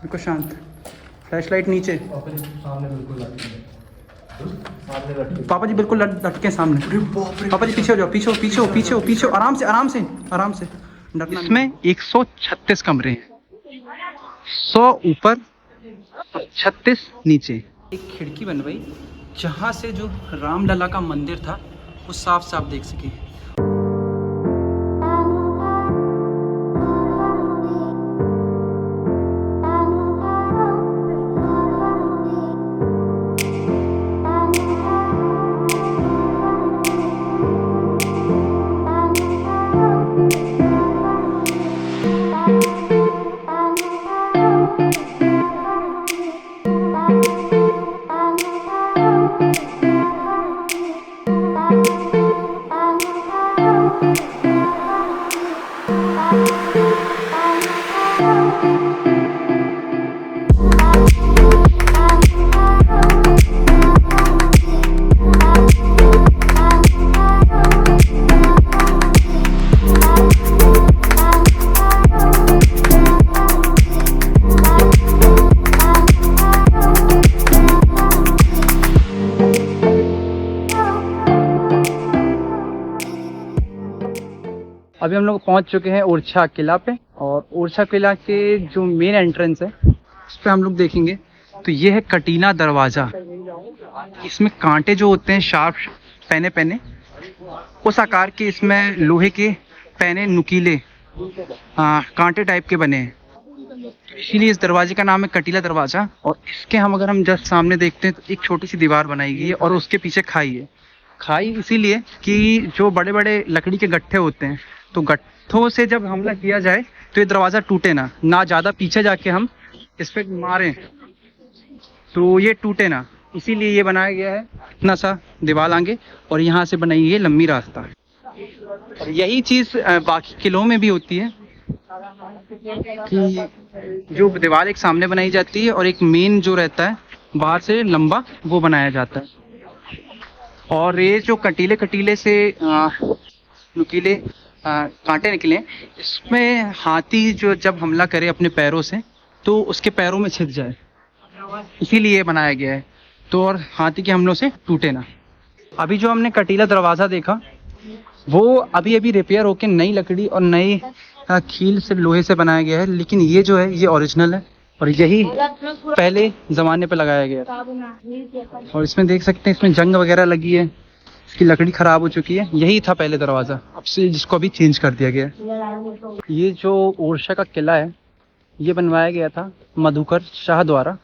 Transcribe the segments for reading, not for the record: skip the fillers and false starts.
बिल्कुल शांत। Flash light नीचे। पापा जी बिल्कुल लटके सामने। पापा जी पीछे हो जाओ, पीछे पीछे पीछे पीछे, आराम से आराम से आराम से। इसमें 136 कमरे हैं, 100 ऊपर, 36 नीचे। एक खिड़की बनवाई जहाँ से जो रामलला का मंदिर था वो साफ साफ देख सके। अभी हम लोग पहुंच चुके हैं ओरछा किला पे, और ओरछा किला के जो मेन एंट्रेंस है उस पर हम लोग देखेंगे तो ये है कटीला दरवाज़ा। इसमें कांटे जो होते हैं शार्प पैने पैने, उस आकार के इसमें लोहे के पैने नुकीले कांटे टाइप के बने हैं, इसीलिए इस दरवाजे का नाम है कटीला दरवाज़ा। और इसके अगर हम जस्ट सामने देखते हैं तो एक छोटी सी दीवार बनाई गई है और उसके पीछे खाई है। खाई इसीलिए कि जो बड़े बड़े लकड़ी के गट्ठे होते हैं तो गट्ठों से जब हमला किया जाए तो ये दरवाज़ा टूटे ना ज़्यादा पीछे जाके हम इस पर मारें तो ये टूटे ना, इसीलिए ये बनाया गया है इतना सा दीवार आगे, और यहाँ से बनाई है लंबी रास्ता। और यही चीज़ बाकी किलों में भी होती है कि जो दीवार एक सामने बनाई जाती है और एक मेन जो रहता है बाहर से लंबा वो बनाया जाता है। और ये जो कटीले कटीले से नुकीले कांटे निकले, इसमें हाथी जो जब हमला करे अपने पैरों से तो उसके पैरों में छिप जाए, इसीलिए बनाया गया है, तो और हाथी के हमलों से टूटे ना। अभी जो हमने कटीला दरवाज़ा देखा वो अभी अभी रिपेयर होके नई लकड़ी और नई कील से लोहे से बनाया गया है, लेकिन ये जो है ये ओरिजिनल है और यही पहले ज़माने पे लगाया गया था। और इसमें देख सकते हैं इसमें जंग वगैरह लगी है, इसकी लकड़ी ख़राब हो चुकी है। यही था पहले दरवाज़ा, अब से जिसको अभी चेंज कर दिया गया है। ये जो ओरछा का किला है ये बनवाया गया था मधुकर शाह द्वारा,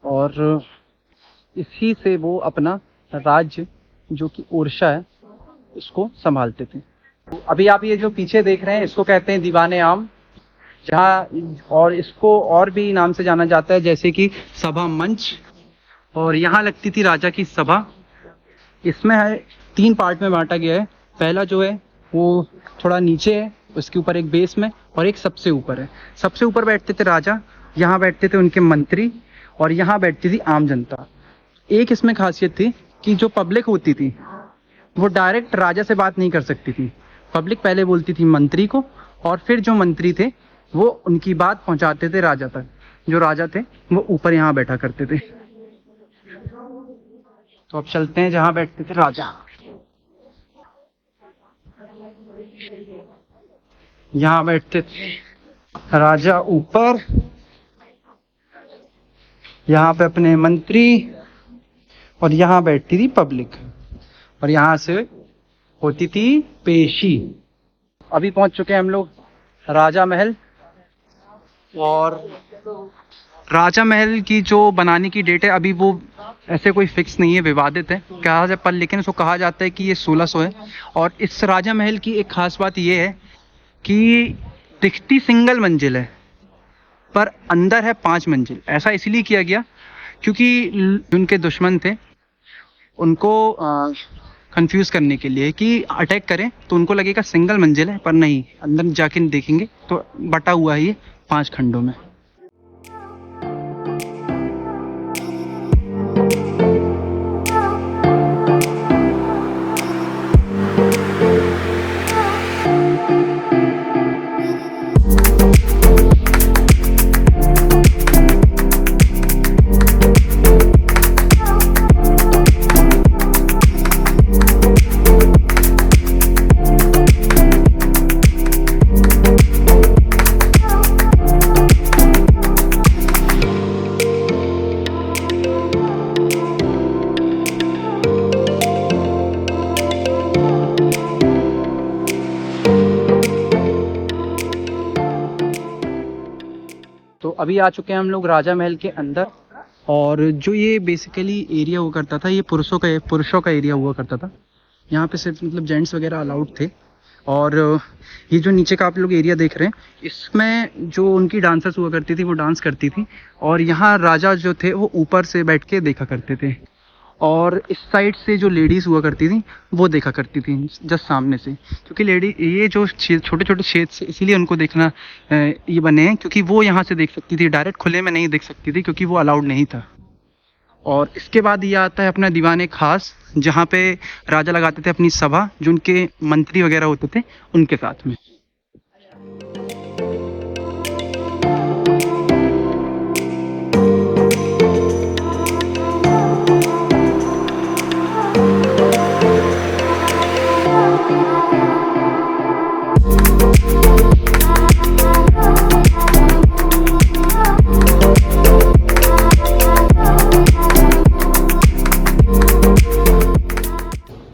और इसी से वो अपना राज्य जो कि ओरछा है इसको संभालते थे। अभी आप ये जो पीछे देख रहे हैं इसको कहते हैं दीवाने आम, जहाँ और इसको और भी नाम से जाना जाता है जैसे कि सभा मंच, और यहाँ लगती थी राजा की सभा। इसमें है 3 पार्ट में बांटा गया है। पहला जो है वो थोड़ा नीचे है, उसके ऊपर एक बेस में, और एक सबसे ऊपर है। सबसे ऊपर बैठते थे राजा, यहाँ बैठते थे उनके मंत्री, और यहाँ बैठती थी आम जनता। एक इसमें खासियत थी कि जो पब्लिक होती थी वो डायरेक्ट राजा से बात नहीं कर सकती थी। पब्लिक पहले बोलती थी मंत्री को, और फिर जो मंत्री थे वो उनकी बात पहुंचाते थे राजा तक। जो राजा थे वो ऊपर यहाँ बैठा करते थे। तो अब चलते हैं जहाँ बैठते थे राजा। यहाँ बैठते थे राजा ऊपर, यहाँ पे अपने मंत्री, और यहाँ बैठती थी पब्लिक, और यहाँ से होती थी पेशी। अभी पहुंच चुके हैं हम लोग राजा महल, और राजा महल की जो बनाने की डेट है अभी वो ऐसे कोई फिक्स नहीं है, विवादित है कहा जाए, पर लेकिन उसको कहा जाता है कि ये 1600 है। और इस राजा महल की एक खास बात ये है कि दिखती सिंगल मंजिल है पर अंदर है 5 मंजिल। ऐसा इसलिए किया गया क्योंकि उनके दुश्मन थे उनको कंफ्यूज करने के लिए कि अटैक करें तो उनको लगेगा सिंगल मंजिल है, पर नहीं, अंदर जाके देखेंगे तो बटा हुआ है ये 5 खंडों में। तो अभी आ चुके हैं हम लोग राजा महल के अंदर। और जो ये बेसिकली एरिया हुआ करता था, ये पुरुषों का एरिया हुआ करता था। यहाँ पे सिर्फ मतलब जेंट्स वगैरह अलाउड थे। और ये जो नीचे का आप लोग एरिया देख रहे हैं, इसमें जो उनकी डांसर्स हुआ करती थी वो डांस करती थी। और यहाँ राजा जो थे वो ऊपर से बैठ के देखा करते थे। और इस साइड से जो लेडीज़ हुआ करती थी वो देखा करती थी जस्ट सामने से। क्योंकि ये जो छोटे छोटे क्षेत्र से इसीलिए उनको देखना ये बने हैं, क्योंकि वो यहाँ से देख सकती थी, डायरेक्ट खुले में नहीं देख सकती थी क्योंकि वो अलाउड नहीं था। और इसके बाद ये आता है अपना दीवाने खास, जहाँ पे राजा लगाते थे अपनी सभा, जो उनके मंत्री वगैरह होते थे उनके साथ में।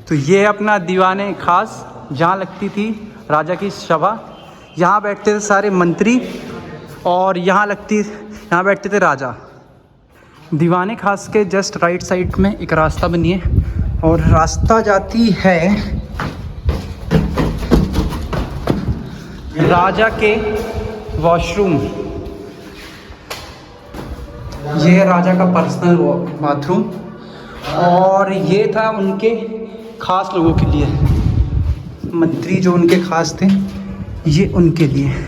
तो ये अपना दीवाने खास, जहाँ लगती थी राजा की सभा। यहाँ बैठते थे सारे मंत्री और यहाँ बैठते थे राजा। दीवाने खास के जस्ट राइट साइड में एक रास्ता बनी है और रास्ता जाती है राजा के वॉशरूम। ये है राजा का पर्सनल बाथरूम और ये था उनके खास लोगों के लिए, मंत्री जो उनके खास थे ये उनके लिए।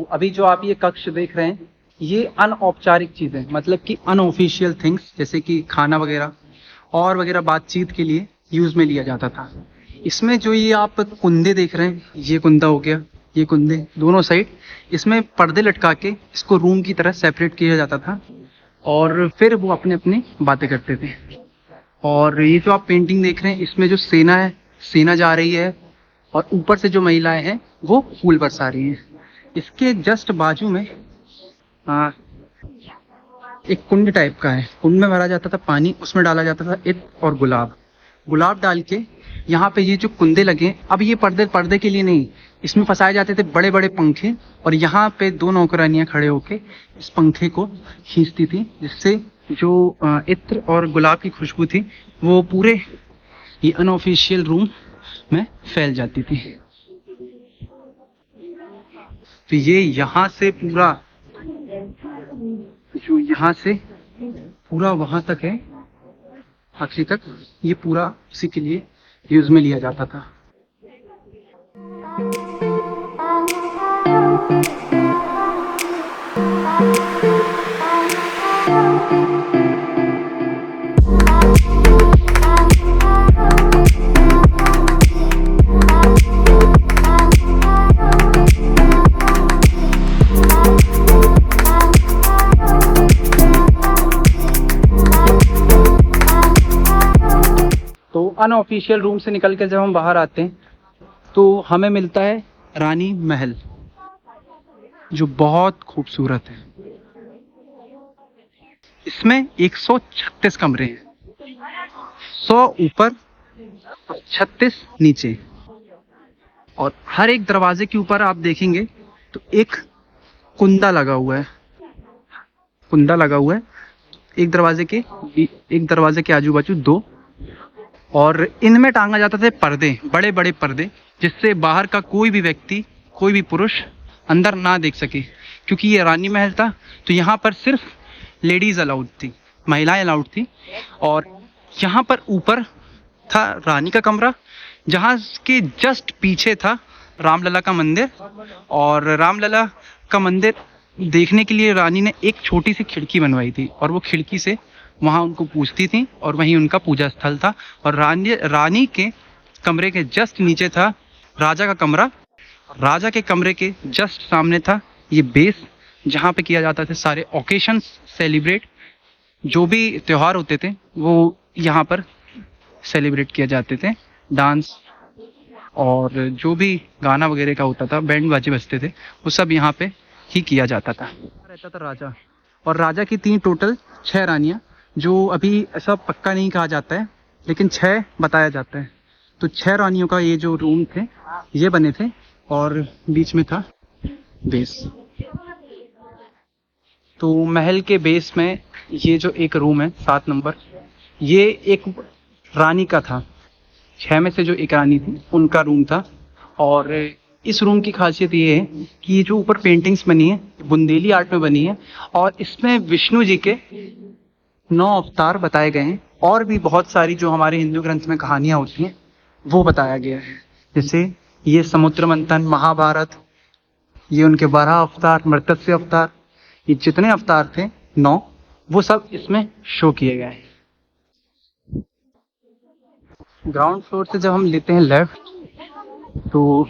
अभी जो आप ये कक्ष देख रहे हैं, ये अनौपचारिक चीज़ें, मतलब कि अनऑफिशियल थिंग्स, जैसे कि खाना वगैरह और वगैरह बातचीत के लिए यूज़ में लिया जाता था। इसमें जो ये आप कुंदे देख रहे हैं, ये कुंदा हो गया, ये कुंदे दोनों साइड, इसमें पर्दे लटका के इसको रूम की तरह सेपरेट किया जाता था और फिर वो अपने अपने बातें करते थे। और ये जो आप पेंटिंग देख रहे हैं, इसमें जो सेना है, सेना जा रही है और ऊपर से जो महिलाएं हैं वो फूल बरसा रही हैं। इसके जस्ट बाजू में एक कुंड टाइप का है। कुंड में भरा जाता था पानी, उसमें डाला जाता था इत्र और गुलाब डाल के यहाँ पे ये जो कुंदे लगे, अब ये पर्दे के लिए नहीं, इसमें फंसाए जाते थे बड़े बड़े पंखे। और यहाँ पे दो नौकरानियां खड़े होके इस पंखे को खींचती थी, जिससे जो इत्र और गुलाब की खुशबू थी वो पूरे ये अनऑफिशियल रूम में फैल जाती थी। तो ये यहाँ से पूरा, जो यहाँ से पूरा वहाँ तक है, आखिरी तक, ये पूरा उसी के लिए यूज में लिया जाता था। तो अनऑफिशियल रूम से निकल के जब हम बाहर आते हैं तो हमें मिलता है रानी महल, जो बहुत खूबसूरत है। इसमें 136 कमरे हैं, 100 ऊपर और 36 नीचे। और हर एक दरवाजे के ऊपर आप देखेंगे तो एक कुंदा लगा हुआ है, एक दरवाजे के आजू बाजू दो। और इनमें टांगा जाता थे पर्दे, बड़े बड़े पर्दे, जिससे बाहर का कोई भी व्यक्ति, कोई भी पुरुष अंदर ना देख सके। क्योंकि ये रानी महल था तो यहाँ पर सिर्फ लेडीज अलाउड थी, महिलाएं अलाउड थी। और यहाँ पर ऊपर था रानी का कमरा, जहाँ के जस्ट पीछे था रामलला का मंदिर। और रामलला का मंदिर देखने के लिए रानी ने एक छोटी सी खिड़की बनवाई थी और वो खिड़की से वहाँ उनको पूछती थी और वहीं उनका पूजा स्थल था। और रानी के कमरे के जस्ट नीचे था राजा का कमरा, राजा के कमरे के जस्ट सामने था ये बेस, जहाँ पे किया जाता था सारे ओकेशंस सेलिब्रेट, जो भी त्यौहार होते थे वो यहाँ पर सेलिब्रेट किए जाते थे। डांस और जो भी गाना वगैरह का होता था, बैंड बाजे बजते थे, वो सब यहाँ पे ही किया जाता था। रहता था राजा, और राजा की थी टोटल 6 रानियाँ, जो अभी ऐसा पक्का नहीं कहा जाता है लेकिन 6 बताया जाता है। तो 6 रानियों का ये जो रूम थे ये बने थे, और बीच में था बेस। तो महल के बेस में ये जो एक रूम है 7 नंबर, ये एक रानी का था। 6 में से जो एक रानी थी उनका रूम था। और इस रूम की खासियत ये है कि ये जो ऊपर पेंटिंग्स बनी है बुंदेली आर्ट में बनी है, और इसमें विष्णु जी के 9 अवतार बताए गए हैं, और भी बहुत सारी जो हमारे हिंदू ग्रंथ में कहानियां होती हैं वो बताया गया है। जैसे ये समुद्र मंथन, महाभारत, ये उनके 12 अवतार, मर्त्स्य अवतार, ये जितने अवतार थे 9, वो सब इसमें शो किए गए हैं। ग्राउंड फ्लोर से जब हम लेते हैं लेफ्ट, तो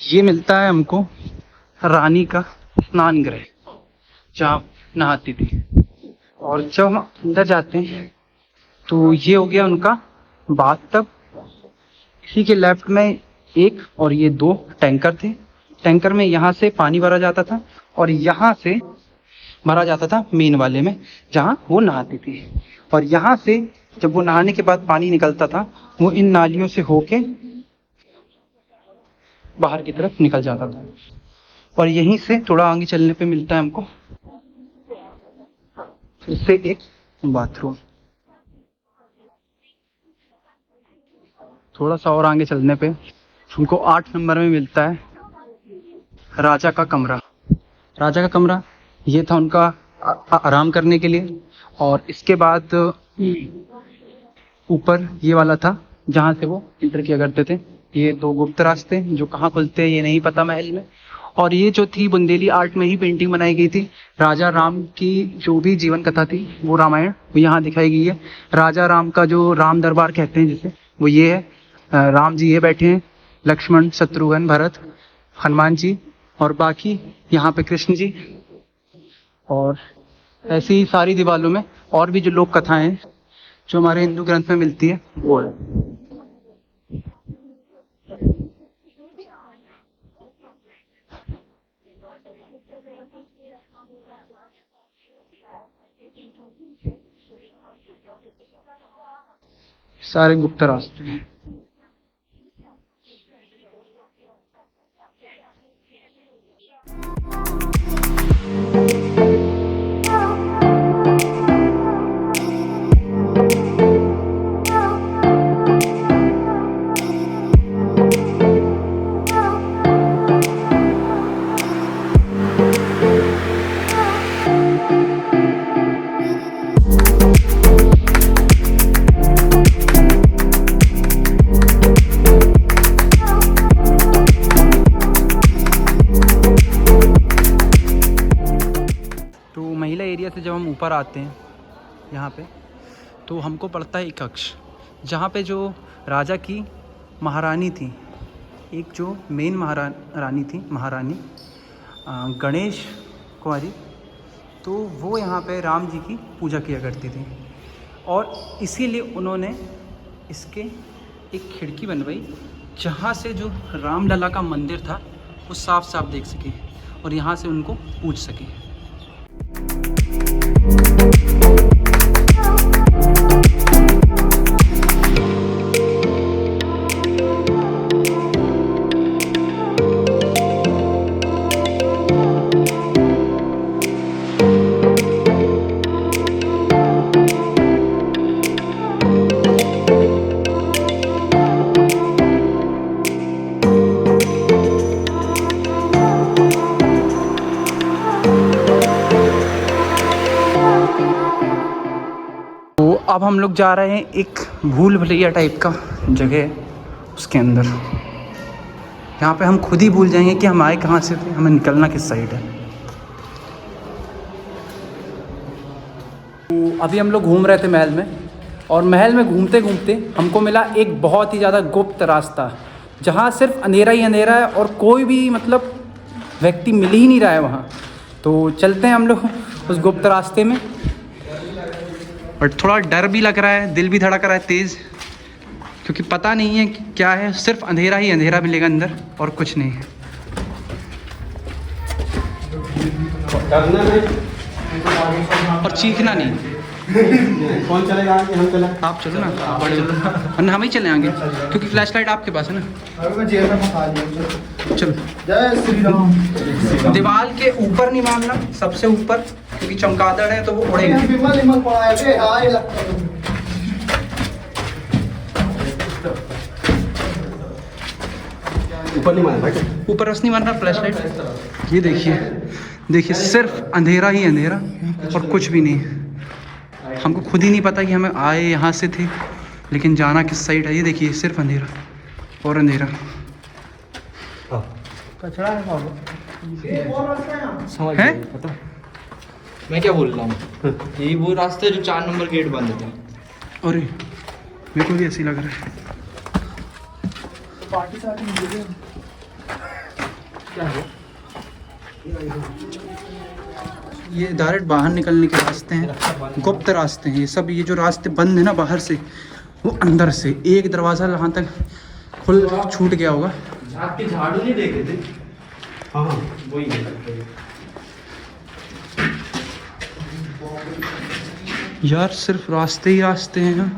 ये मिलता है हमको रानी का स्नान गृह, जहाँ नहाती थी। और जब हम अंदर जाते हैं तो ये हो गया उनका बाथटब। इसी के लेफ्ट में एक और ये 2 टैंकर थे। टैंकर में यहाँ से पानी भरा जाता था, और यहाँ से भरा जाता था मेन वाले में, जहाँ वो नहाती थी। और यहाँ से जब वो नहाने के बाद पानी निकलता था, वो इन नालियों से होके बाहर की तरफ निकल जाता था। और यहीं से थोड़ा आगे चलने पे मिलता है हमको इससे एक बाथरूम। थोड़ा सा और आगे चलने पे हमको 8 नंबर में मिलता है राजा का कमरा। राजा का कमरा ये था उनका आराम करने के लिए। और इसके बाद ऊपर ये वाला था जहाँ से वो इंटर किया करते थे। ये 2 गुप्त रास्ते जो कहाँ खुलते हैं ये नहीं पता महल में। और ये जो थी बुंदेली आर्ट में ही पेंटिंग बनाई गई थी। राजा राम की जो भी जीवन कथा थी वो रामायण वो यहाँ दिखाई गई है। राजा राम का जो राम दरबार कहते हैं जिसे, वो ये है। राम जी ये बैठे हैं, लक्ष्मण, शत्रुघ्न, भरत, हनुमान जी, और बाकी यहाँ पे कृष्ण जी। और ऐसी ही सारी दीवारों में और भी जो लोक कथाएं हैं जो हमारे हिंदू ग्रंथ में मिलती है वो है। सारे गुप्त रास्ते हैं। महिला एरिया से जब हम ऊपर आते हैं यहाँ पे, तो हमको पड़ता है एक कक्ष जहाँ पे जो राजा की महारानी थी, एक जो मेन महारानी थी, महारानी गणेश कुमारी, तो वो यहाँ पे राम जी की पूजा किया करती थी। और इसीलिए उन्होंने इसके एक खिड़की बनवाई जहाँ से जो रामलला का मंदिर था वो साफ साफ देख सके और यहाँ से उनको पूज सके। अब हम लोग जा रहे हैं एक भूल भुलैया टाइप का जगह है उसके अंदर। यहाँ पे हम खुद ही भूल जाएंगे कि हम आए कहाँ से थे, हमें निकलना किस साइड है। तो अभी हम लोग घूम रहे थे महल में, और महल में घूमते घूमते हमको मिला एक बहुत ही ज़्यादा गुप्त रास्ता जहाँ सिर्फ अंधेरा ही अंधेरा है और कोई भी मतलब व्यक्ति मिल ही नहीं रहा है वहाँ। तो चलते हैं हम लोग उस गुप्त रास्ते में। और थोड़ा डर भी लग रहा है, दिल भी धड़क रहा है तेज़, क्योंकि पता नहीं है कि क्या है। सिर्फ अंधेरा ही अंधेरा मिलेगा अंदर और कुछ नहीं है। और चीखना नहीं। कौन चलेगा आगे? हम चले? आप चलो ना, बड़े चलो, वरना हम ही चले आएंगे, क्योंकि फ्लैश लाइट आपके पास है ना। चलो। जय श्री राम। दीवार के ऊपर नहीं मारना, सबसे ऊपर, क्योंकि चमगादड़ है तो वो उड़ेगा। ऊपर नहीं मारना, ऊपर बस नहीं मारना फ्लैश लाइट। ये देखिए, देखिए सिर्फ अंधेरा ही अंधेरा और कुछ भी नहीं। हमको खुद ही नहीं पता कि हमें आए यहाँ से थे, लेकिन जाना किस साइड है। ये देखिए सिर्फ अंधेरा और अंधेरा। कचरा है समझ है? पता मैं क्या बोल रहा हूँ, यही वो रास्ता है जो 4 नंबर गेट बंद था। अरे मेरे को भी ऐसी लग रहा है। क्या है? ये डायरेक्ट बाहर निकलने के रास्ते हैं, गुप्त रास्ते हैं ये सब। ये जो रास्ते बंद है ना बाहर से, वो अंदर से एक दरवाज़ा यहाँ तक खुल छूट गया होगा। आपके झाड़ू नहीं देखे थे? हाँ वही है। यार सिर्फ रास्ते ही रास्ते हैं।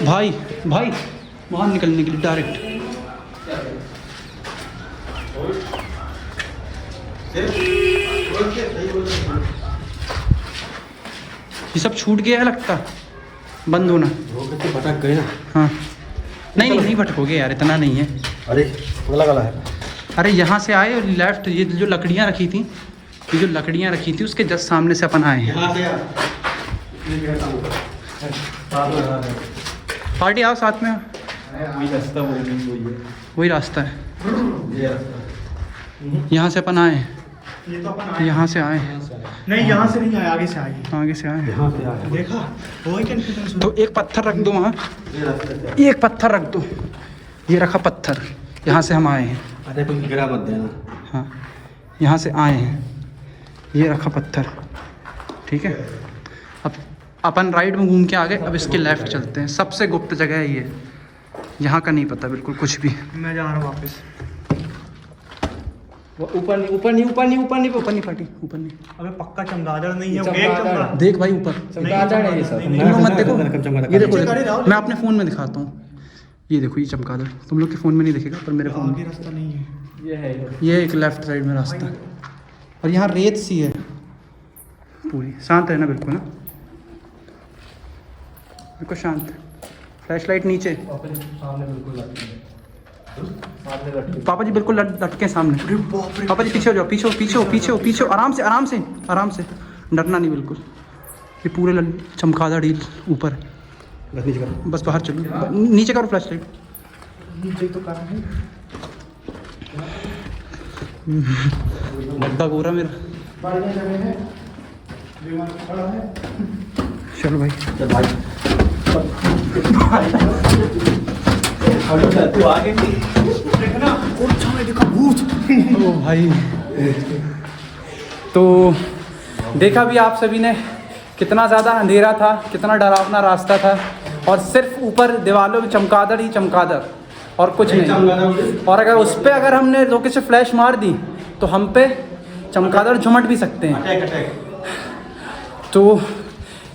भाई भाई बाहर निकलने के लिए डायरेक्ट। ये सब छूट गया है लगता, बंद होना। भटक गए ना। हाँ नहीं भटकोगे यार, इतना नहीं है। अरे गला गला है। अरे यहाँ से आए और लेफ्ट, ये जो लकड़ियाँ रखी थी, ये जो लकड़ियाँ रखी थी उसके जस्ट सामने से अपन आए हैं। पार्टी आओ साथ में। वही रास्ता वही रास्ता है, यहाँ से अपन आए हैं। ये तो अपन यहाँ से आए हैं। नहीं, यहाँ से नहीं आए, आगे से आए। आगे से आए हैं। यहाँ से आए। देखा? वही कंफ्यूजन। तो एक पत्थर रख दो वहाँ, एक पत्थर रख दो। ये रखा पत्थर, यहाँ से हम आए हैं। अरे तुम गिरा मत देना। हाँ यहाँ से आए हैं, ये रखा पत्थर, ठीक है। अब अपन राइट में घूम के आ गए, अब इसके लेफ्ट चलते हैं। सबसे गुप्त जगह है ये, यहाँ का नहीं पता बिल्कुल कुछ भी। मैं जा रहा हूँ वापस। ऊपर नहीं पार्टी ऊपर नहीं। अबे पक्का चमगादड़ नहीं है, चमगादड़। देख भाई ऊपर, चमगादड़ है ये सब। तुम मत देखो, ये देखो, नीचे खड़े रहो। मैं अपने फ़ोन में दिखाता हूँ। ये देखो, ये चमगादड़ तुम लोग के फ़ोन में नहीं दिखेगा, पर मेरे फ़ोन आगे में रास्ता नहीं है। ये है। ये एक लेफ्ट साइड में रास्ता है। और यहाँ रेत सी है पूरी, शांत है ना बिल्कुल, ना बिल्कुल शांत। फ्लैश लाइट नीचे, सामने बिल्कुल पापा जी बिल्कुल लटके सामने। पापा जी पीछे हो जाओ, पीछे आराम से डरना नहीं बिल्कुल। ये पूरे चमगादड़ ही ऊपर है। बस नीचे करो। बस बाहर चलो, नीचे करो फ्लैश लाइट। नीचे तो करा है। बद्दा गोरा मेरा। बढ़िया जगह है। विमान खड़ा है। चलो भाई। चल भाई। तू आगे देखना, और सामने देखा भूत। ओ भाई, तो देखा भी आप सभी ने कितना ज़्यादा अंधेरा था, कितना डरावना रास्ता था, और सिर्फ ऊपर दीवारों में चमगादड़ ही चमगादड़ और कुछ नहीं। और अगर हमने रोके से फ्लैश मार दी तो हम पे चमगादड़ झुमट भी सकते हैं। अटैक। तो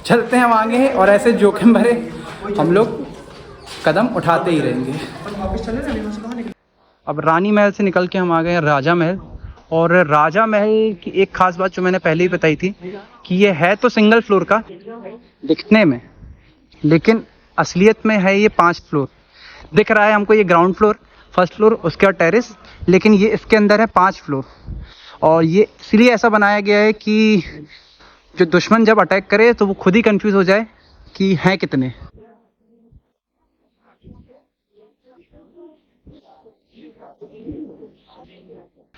चलते हैं हम आगे, और ऐसे जोखिम भरे हम लोग कदम उठाते ही रहेंगे। वापस चले ना, विमान से कहाँ निकले? अब रानी महल से निकल के हम आ गए हैं राजा महल। और राजा महल की एक खास बात जो मैंने पहले ही बताई थी कि ये है तो सिंगल फ्लोर का दिखने में, लेकिन असलियत में है ये 5 फ्लोर। दिख रहा है हमको ये ग्राउंड फ्लोर, फर्स्ट फ्लोर, उसके बाद टेरेस, लेकिन ये इसके अंदर है 5 फ्लोर। और ये इसलिए ऐसा बनाया गया है कि जो दुश्मन जब अटैक करे तो वो खुद ही कंफ्यूज हो जाए कि हैं कितने।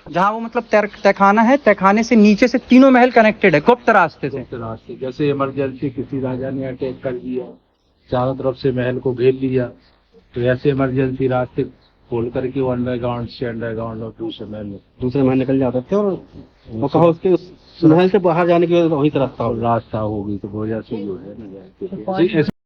जहाँ वो मतलब तहखाना है, तहखाने से नीचे से तीनों महल कनेक्टेड है गुप्त रास्ते से। रास्ते जैसे इमरजेंसी किसी राजा ने अटैक कर दिया, चारों तरफ से महल को घेर लिया, तो ऐसे इमरजेंसी रास्ते खोल करके वो अंडरग्राउंड से अंडरग्राउंड और दूसरे महल निकल जाते थे और कहा उसके उस महल से बाहर जाने की वजह से वहीं से रास्ता हो रास्ता होगी तो वजह से ही हो है ना